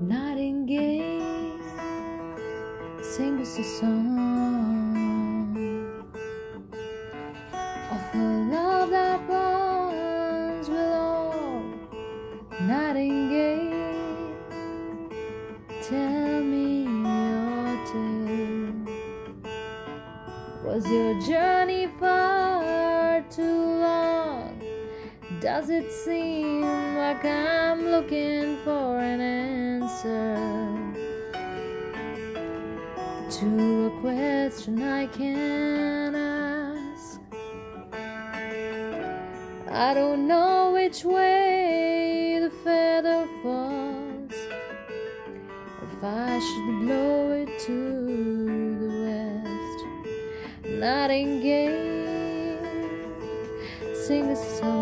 Nightingale, sing us a song of a love that burns below. Nightingale, tell me your tale. Was your journey far too long? Does it seem like I'm looking for an answer to a question I can't ask? I don't know which way the feather falls, if I should blow it to the west. Nightingale, sing a song